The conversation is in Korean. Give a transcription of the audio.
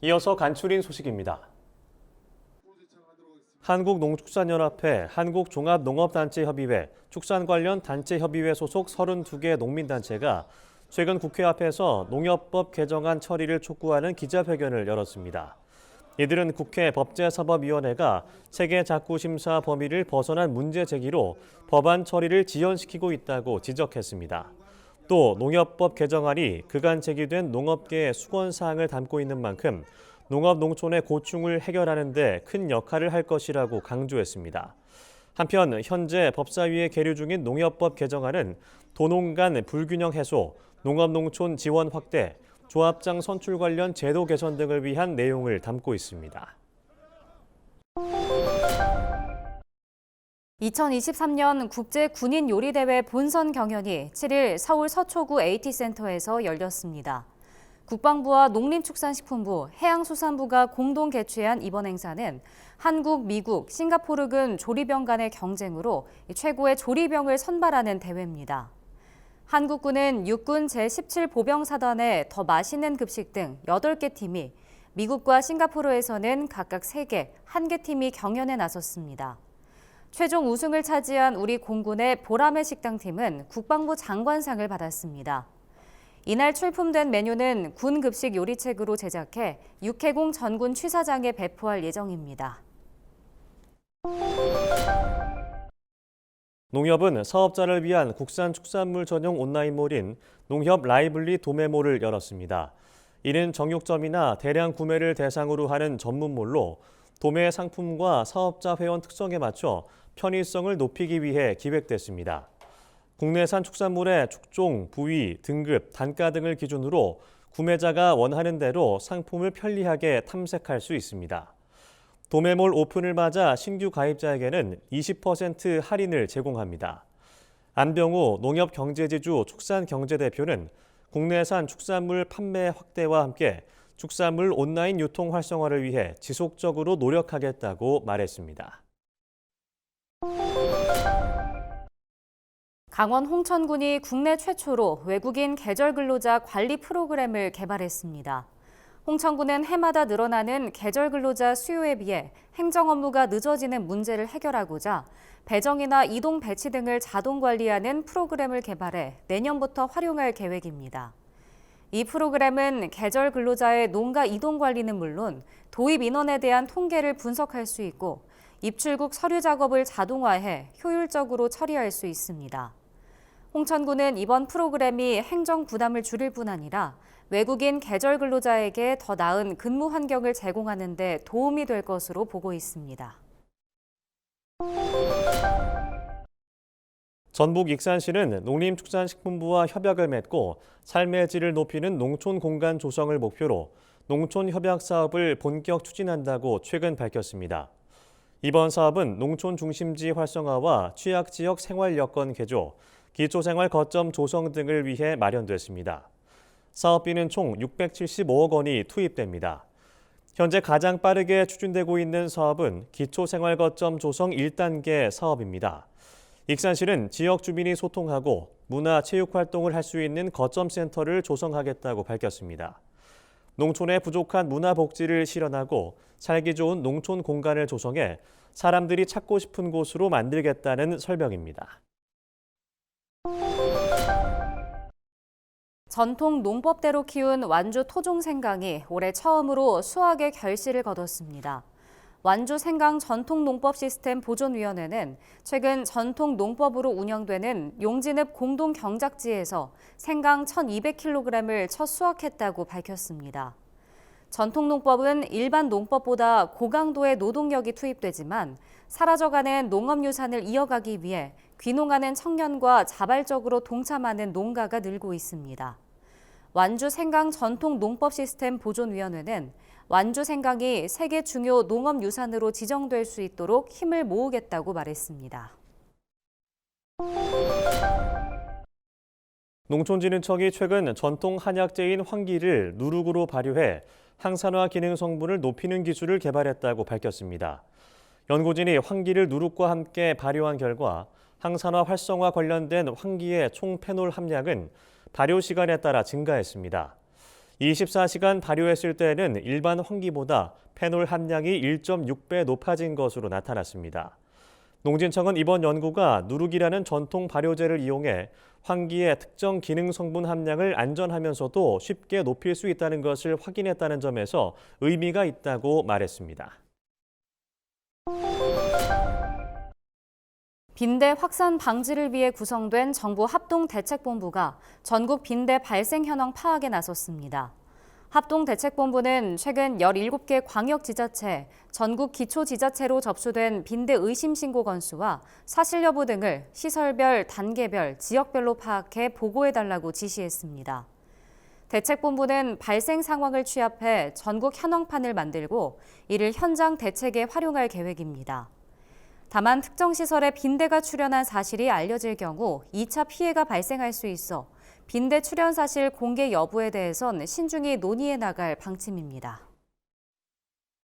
이어서 간추린 소식입니다. 한국농축산연합회, 한국종합농업단체협의회, 축산 관련 단체협의회 소속 32개 농민단체가 최근 국회 앞에서 농협법 개정안 처리를 촉구하는 기자회견을 열었습니다. 이들은 국회 법제사법위원회가 체계작구심사 범위를 벗어난 문제 제기로 법안 처리를 지연시키고 있다고 지적했습니다. 또 농협법 개정안이 그간 제기된 농업계의 수건사항을 담고 있는 만큼 농업 농촌의 고충을 해결하는 데 큰 역할을 할 것이라고 강조했습니다. 한편 현재 법사위에 계류 중인 농협법 개정안은 도농 간 불균형 해소, 농업 농촌 지원 확대, 조합장 선출 관련 제도 개선 등을 위한 내용을 담고 있습니다. 2023년 국제군인요리대회 본선 경연이 7일 서울 서초구 AT센터에서 열렸습니다. 국방부와 농림축산식품부, 해양수산부가 공동 개최한 이번 행사는 한국, 미국, 싱가포르군 조리병 간의 경쟁으로 최고의 조리병을 선발하는 대회입니다. 한국군은 육군 제17보병사단의 더 맛있는 급식 등 8개 팀이, 미국과 싱가포르에서는 각각 3개, 1개 팀이 경연에 나섰습니다. 최종 우승을 차지한 우리 공군의 보람의 식당팀은 국방부 장관상을 받았습니다. 이날 출품된 메뉴는 군 급식 요리책으로 제작해 육해공 전군 취사장에 배포할 예정입니다. 농협은 사업자를 위한 국산 축산물 전용 온라인몰인 농협 라이블리 도매몰을 열었습니다. 이는 정육점이나 대량 구매를 대상으로 하는 전문몰로 도매 상품과 사업자 회원 특성에 맞춰 편의성을 높이기 위해 기획됐습니다. 국내산 축산물의 축종, 부위, 등급, 단가 등을 기준으로 구매자가 원하는 대로 상품을 편리하게 탐색할 수 있습니다. 도매몰 오픈을 맞아 신규 가입자에게는 20% 할인을 제공합니다. 안병우 농협경제지주 축산경제대표는 국내산 축산물 판매 확대와 함께 축산물 온라인 유통 활성화를 위해 지속적으로 노력하겠다고 말했습니다. 강원 홍천군이 국내 최초로 외국인 계절 근로자 관리 프로그램을 개발했습니다. 홍천군은 해마다 늘어나는 계절 근로자 수요에 비해 행정 업무가 늦어지는 문제를 해결하고자 배정이나 이동 배치 등을 자동 관리하는 프로그램을 개발해 내년부터 활용할 계획입니다. 이 프로그램은 계절 근로자의 농가 이동 관리는 물론 도입 인원에 대한 통계를 분석할 수 있고 입출국 서류 작업을 자동화해 효율적으로 처리할 수 있습니다. 홍천군은 이번 프로그램이 행정 부담을 줄일 뿐 아니라 외국인 계절 근로자에게 더 나은 근무 환경을 제공하는 데 도움이 될 것으로 보고 있습니다. 전북 익산시는 농림축산식품부와 협약을 맺고 삶의 질을 높이는 농촌 공간 조성을 목표로 농촌 협약 사업을 본격 추진한다고 최근 밝혔습니다. 이번 사업은 농촌 중심지 활성화와 취약지역 생활 여건 개조, 기초생활 거점 조성 등을 위해 마련됐습니다. 사업비는 총 675억 원이 투입됩니다. 현재 가장 빠르게 추진되고 있는 사업은 기초생활 거점 조성 1단계 사업입니다. 익산시는 지역 주민이 소통하고 문화, 체육 활동을 할 수 있는 거점센터를 조성하겠다고 밝혔습니다. 농촌의 부족한 문화 복지를 실현하고 살기 좋은 농촌 공간을 조성해 사람들이 찾고 싶은 곳으로 만들겠다는 설명입니다. 전통 농법대로 키운 완주 토종 생강이 올해 처음으로 수확의 결실을 거뒀습니다. 완주 생강 전통농법 시스템 보존위원회는 최근 전통농법으로 운영되는 용진읍 공동경작지에서 생강 1,200kg을 첫 수확했다고 밝혔습니다. 전통농법은 일반 농법보다 고강도의 노동력이 투입되지만 사라져가는 농업유산을 이어가기 위해 귀농하는 청년과 자발적으로 동참하는 농가가 늘고 있습니다. 완주 생강 전통농법 시스템 보존위원회는 완주 생강이 세계 중요 농업유산으로 지정될 수 있도록 힘을 모으겠다고 말했습니다. 농촌진흥청이 최근 전통 한약재인 황기를 누룩으로 발효해 항산화 기능 성분을 높이는 기술을 개발했다고 밝혔습니다. 연구진이 황기를 누룩과 함께 발효한 결과 항산화 활성화 관련된 황기의 총 페놀 함량은 발효 시간에 따라 증가했습니다. 24시간 발효했을 때에는 일반 환기보다 페놀 함량이 1.6배 높아진 것으로 나타났습니다. 농진청은 이번 연구가 누룩이라는 전통 발효제를 이용해 환기의 특정 기능 성분 함량을 안전하면서도 쉽게 높일 수 있다는 것을 확인했다는 점에서 의미가 있다고 말했습니다. 빈대 확산 방지를 위해 구성된 정부 합동대책본부가 전국 빈대 발생 현황 파악에 나섰습니다. 합동대책본부는 최근 17개 광역지자체, 전국 기초지자체로 접수된 빈대 의심 신고 건수와 사실 여부 등을 시설별, 단계별, 지역별로 파악해 보고해달라고 지시했습니다. 대책본부는 발생 상황을 취합해 전국 현황판을 만들고 이를 현장 대책에 활용할 계획입니다. 다만 특정 시설에 빈대가 출현한 사실이 알려질 경우 2차 피해가 발생할 수 있어 빈대 출현 사실 공개 여부에 대해선 신중히 논의해 나갈 방침입니다.